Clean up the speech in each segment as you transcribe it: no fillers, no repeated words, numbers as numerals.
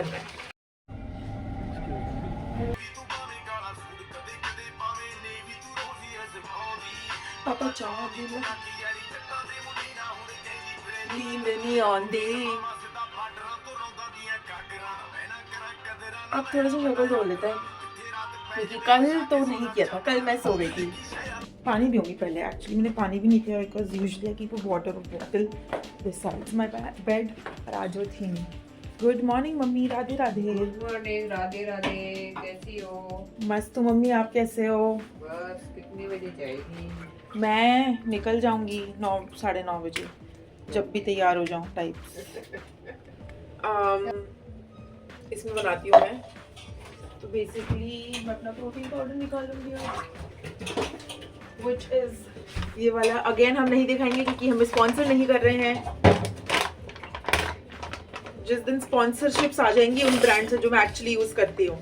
करना है। पापा चाह नींद नहीं आंदी। अब थोड़ा सा शक्ल धो लेते हैं क्योंकि कल तो नहीं किया था, कल मैं सो गई थी। पानी भी होंगी पहले, एक्चुअली मैंने पानी भी नहीं पिया because usually I keep a water bottle besides my bed. पर आज वो थी नहीं। Good morning mummy, Radhe Radhe. Good morning, Radhe Radhe. कैसी हो? मस्त हूँ मम्मी, आप कैसे हो? बस कितने बजे जाएगी? मैं निकल जाऊंगी 9 साढ़े 9 बजे, जब भी तैयार हो जाऊँ टाइप। इसमें बनाती हूँ मैं, तो बेसिकली मैं अपना प्रोटीन पाउडर निकालूंगी व्हिच इज ये वाला। अगेन हम नहीं दिखाएंगे क्योंकि हम स्पॉन्सर नहीं कर रहे हैं। जिस दिन स्पॉन्सरशिप्स आ जाएंगी उन ब्रांड से जो मैं एक्चुअली यूज करती हूँ,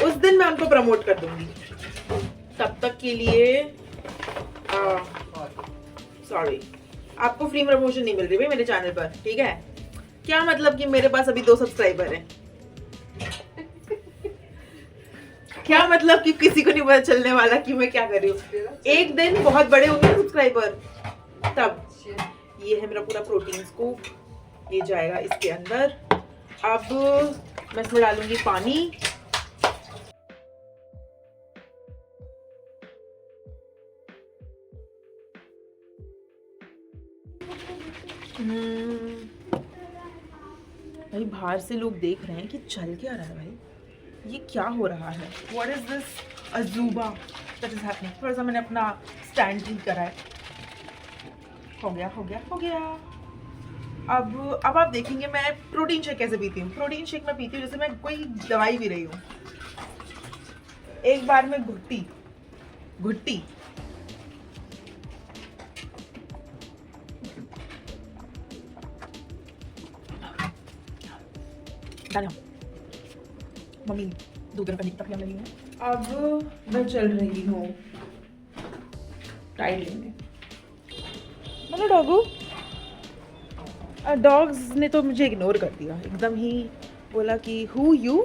उस दिन मैं उनको प्रमोट कर दूंगी। तब तक के लिए सॉरी, आपको फ्री प्रमोशन नहीं मिल रही भाई मेरे चैनल पर, ठीक है? क्या मतलब कि मेरे पास अभी 2 सब्सक्राइबर हैं। क्या मतलब कि किसी को नहीं पता चलने वाला कि मैं क्या कर रही हूँ। एक दिन बहुत बड़े होंगे ना सब्सक्राइबर, तब। ये है मेरा पूरा प्रोटीन स्कूप, ये जाएगा इसके अंदर। अब मैं इसमें डालूंगी पानी। भाई बाहर से लोग देख रहे हैं कि चल क्या रहा है भाई, ये क्या हो रहा है? व्हाट इज दिस अजूबा दैट इज हैपनिंग? थोड़ा सा मैंने अपना स्टैंड ठीक करा है। हो गया हो गया हो गया। अब आप देखेंगे मैं प्रोटीन शेक कैसे पीती हूँ। प्रोटीन शेक मैं पीती हूँ जैसे मैं कोई दवाई पी रही हूँ। एक बार में घुट्टी मम्मी दूध गर्म करने की प्रक्रिया लगी है। अब मैं चल रही हूँ टाइड लेने। मतलब डॉग्स ने तो मुझे इग्नोर कर दिया एकदम ही। बोला कि हु यू।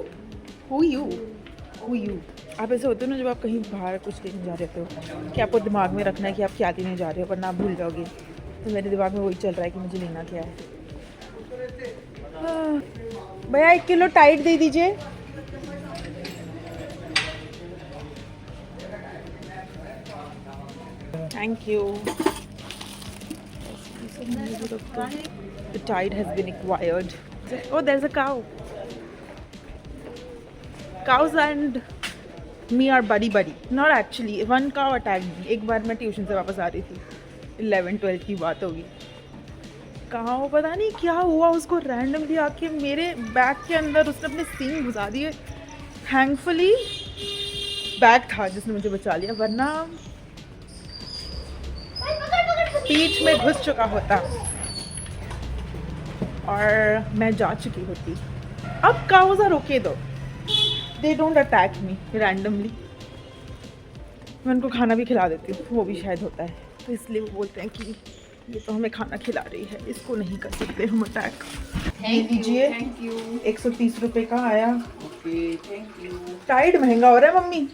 आप ऐसे होते हो ना जब आप कहीं बाहर कुछ लेने जा रहे हो कि आपको दिमाग में रखना है कि आप क्या लेने जा रहे हो, वरना आप भूल जाओगे। तो मेरे दिमाग में वही चल रहा है कि मुझे लेना क्या है। भैया 1 किलो टाइड दे दीजिए। Thank you. The tide has been acquired. Oh, there's a cow. Cows and me are buddy. Not actually. One cow attacked me. एक बार मैं ट्यूशन से वापस आ रही थी, 11-12 की बात होगी। कहाँ वो पता नहीं क्या हुआ, उसको रैंडमली आके मेरे बैग के अंदर उसने अपने सींग घुसा दिए। थैंकफुली बैग था जिसने मुझे बचा लिया, वरना पीठ में घुस चुका होता और मैं जा चुकी होती। अब काउज आर ओके दो, they don't attack me randomly. मैं उनको खाना भी खिला देती हूँ, वो भी शायद होता है, तो इसलिए वो बोलते हैं कि ये तो हमें खाना खिला रही है, इसको नहीं कर सकते हम अटैक। ये लीजिए, 130 रुपये का आया। Thank you. टाइड महंगा हो रहा है मम्मी,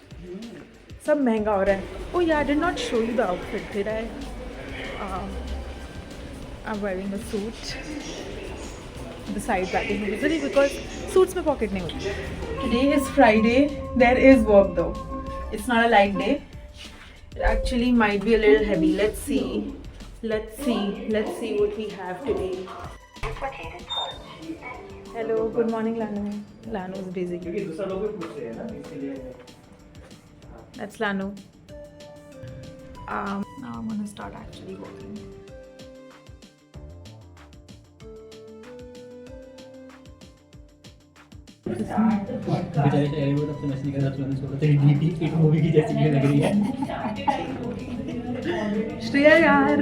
सब महंगा हो रहा है। ओ यार, I did not show you the outfit, did I? I'm wearing a suit. The side pattern is necessary because suits में pocket नहीं होती। Today is Friday. There is work though. It's not a light day. It actually might be a little heavy. Let's see what we have today. Hello, good morning, Lanu. Lanu is busy. That's Lanu. Now I'm gonna start actually working. Shreya यार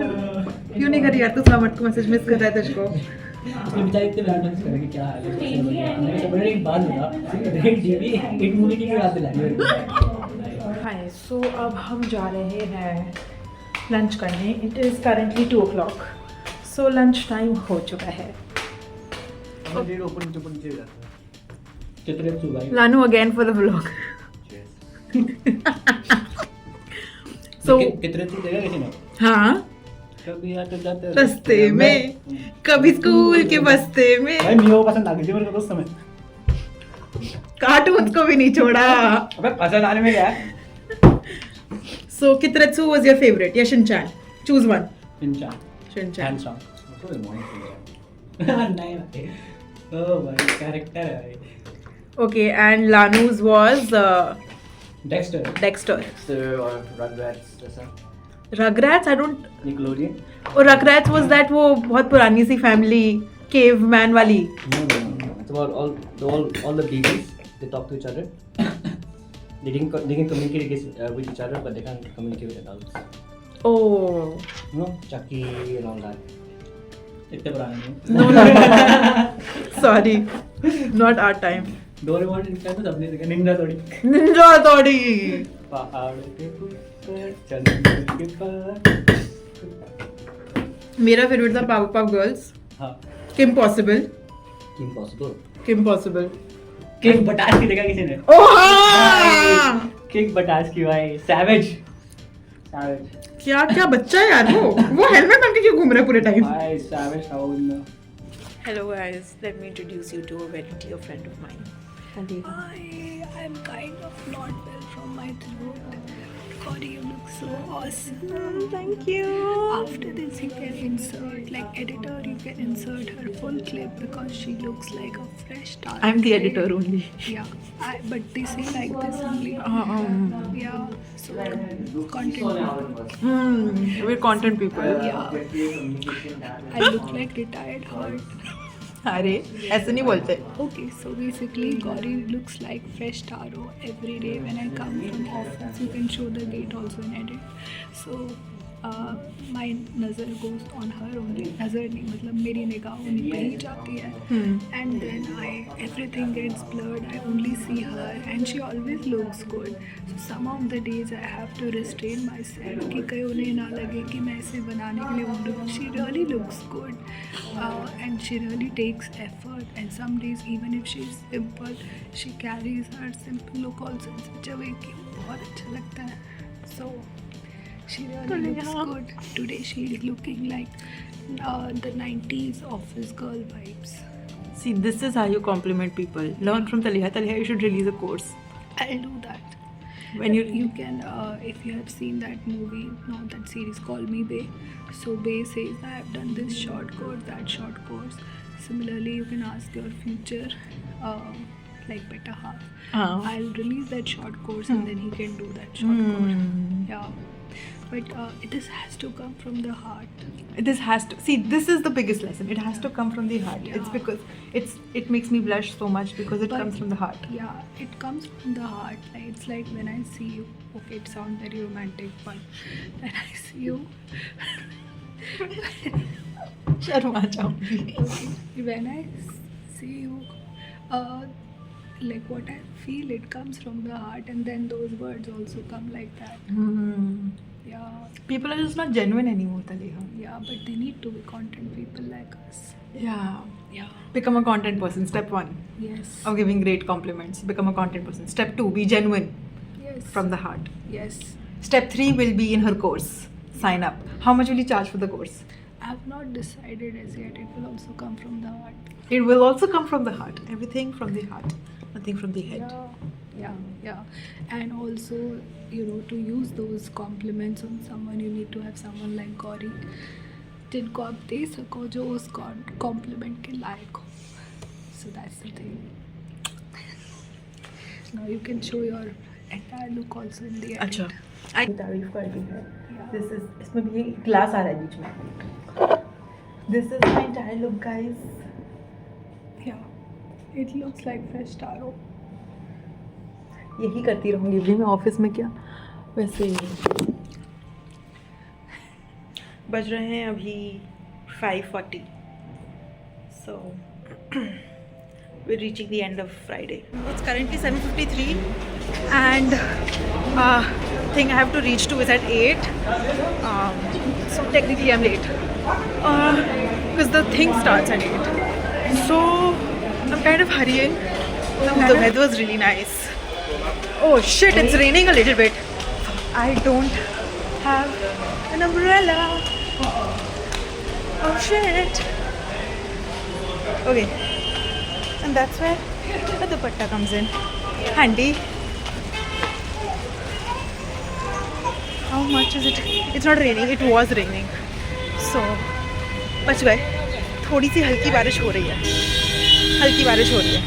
क्यों नहीं करी यार तू? फ्लामट को message miss कर रहा है तुझको। उसने बेचारे इतने बैड से कि क्या हाल है। मैंने बड़े एक बात बता, डीपी एक मूवी की याद दिलाई। हाय, सो अब हम जा रहे हैं लंच करने। It is currently 2 o'clock. So lunch time हो चुका है। चित्रेत्सु भाई. Lanu again for the vlog. So चित्रेत्सु देखा किसी ने? हाँ, कभी आते जाते रास्ते में, कभी स्कूल के बस्ते में, भाई मियो पसंद आ गई थी मेरे को उस समय. कार्टून्स को भी नहीं छोड़ा. अबे पसंद आने में क्या है? So Kitretsu was your favorite? Yeah, Shinchan. Choose one. Shinchan. Shinchan. Hands down. नहीं भाई. Oh भाई कैरेक्टर है भाई. Okay, and Lanu's was Dexter. Dexter. और Rugrats जैसा. Rugrats, I don't. Nickelodeon. और Rugrats was that वो बहुत पुरानी सी family caveman वाली. No. It's about all the babies. They talk to each other. They can communicate with each other, but they can't communicate with adults. Oh. You know, Chucky and all that. इतने पुराने नहीं. No. Sorry. Not our time. Doraemon इनका तो सबने देखा. Ninja थोड़ी. Ninja Tori. पहाड़ के ऊपर चंद्र के पार. मेरा फेवरेट था Powerpuff Girls. हाँ. Kim Possible. Impossible. Kim Possible. Kick बटास की देखा किसी ने? Oh हाँ. किक बटास की भाई. Savage. क्या क्या बच्चा है यार वो हेलमेट पहन के क्यों घूम रहा है पूरे टाइम. भाई Savage था वो बंदा. Hello guys, let me introduce you to a very dear friend of mine. I'm kind of not well from my throat. God, you look so awesome. Thank you. After this, you can insert, like editor, you can insert her full clip because she looks like a fresh start. I'm the editor only. Yeah, but they say like this only. Yeah, so content people. We're content people. Yeah, I look like retired heart. अरे ऐसे नहीं बोलते. Okay, so basically Gauri looks like fresh taro every day when I come from office. You can show the gate also in edit. So my nazar goes on her only. Nazar नहीं मतलब मेरी निगाह उन्हीं पे ही जाती है. And then everything gets blurred. I only see her and she always looks good. So some of the days I have to restrain myself कि कहीं उन्हें ना लगे कि मैं इसे बनाने के लिए बोल रही हूँ. She really looks good. And she really takes effort, and some days even if she's simple, she carries her simple look also in such a way कि बहुत अच्छा लगता है. So she really looks good. Today she is looking like the 90s office girl vibes. See, this is how you compliment people. Learn from Taliha. Taliha, you should release a course. I'll do that. When You can, if you have seen that movie, no, that series, Call Me Bay. So Bay says, I have done this short course, that short course. Similarly, you can ask your future, like better half. I'll release that short course and then he can do that short course. Yeah. But this has to come from the heart. This has to see. This is the biggest lesson. It has to come from the heart. Yeah. It's because it makes me blush so much because it But- comes from the heart. Yeah, it comes from the heart. Like, it's like when I see you. Okay, it sounds very romantic, but when I see you, Sharma जाऊंगी. when I see you, like what I feel, it comes from the heart, and then those words also come like that. Yeah, People are just not genuine anymore, Taliha. yeah, but they need to be content people like us. Yeah. Yeah. Become a content person. Step 1 Yes. of giving great compliments. Become a content person. Step 2, be genuine Yes. from the heart. Yes. Step 3 will be in her course. Sign up. How much will you charge for the course? I've not decided as yet. It will also come from the heart. It will also come from the heart. Everything from the heart. Nothing from the head. Yeah. And also, you know, to use those compliments on someone, you need to have someone like Gauri, जिनको आप दे सको जो उस compliment के लायक हो. So that's the thing. Now you can show your entire look also in the edit. अच्छा. तारीफ कर दी है. Yeah. This is इसमें भी ग्लास आ रहा है बीच में. This is my entire look, guys. Yeah. It looks like fresh taro. यही करती रहूँगी भी मैं ऑफिस में. क्या वैसे बज रहे हैं अभी 5:40. So we're reaching the end of Friday. It's currently 7:53 and thing I have to reach to is at 8. So technically I'm late because the thing starts at 8. So I'm kind of hurrying. The weather was really nice. Oh shit, it's raining a little bit. I don't have an umbrella. Oh shit. Okay. And that's where the dupatta comes in. Handy. How much is it? It's not raining. It was raining. So, बच गए. थोड़ी सी हल्की बारिश हो रही है. हल्की बारिश हो रही है.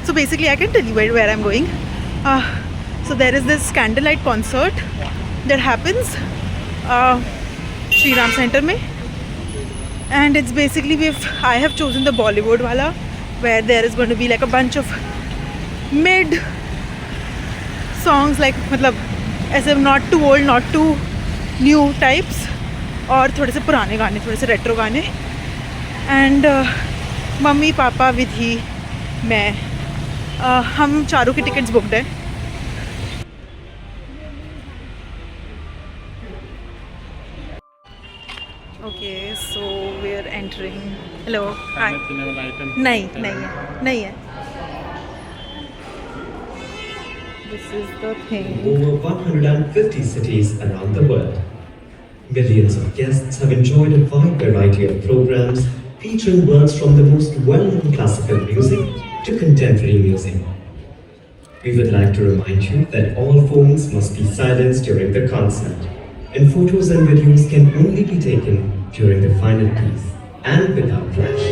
So basically, I can tell you where I'm going. So there is this candlelight concert that happens Shri Ram Center mein, and it's basically I have chosen the Bollywood wala, where there is going to be like a bunch of mid songs, like मतलब ऐसे not too old, not too new types, और थोड़े से पुराने गाने, थोड़े से retro गाने. एंड मम्मी पापा विधि मैं हम चारों की टिकट्स बुकड है. Okay so we are entering. Hello hi. नहीं नहीं है. This is the thing. Over 150 cities around the world. Millions of guests have enjoyed a wide variety of programs featuring works from the most well-known classical music to contemporary music. We would like to remind you that all phones must be silenced during the concert, and photos and videos can only be taken during the final piece and without flash.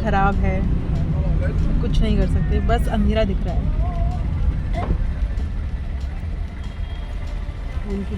ख़राब है, कुछ नहीं कर सकते, बस अंधेरा दिख रहा है। उनकी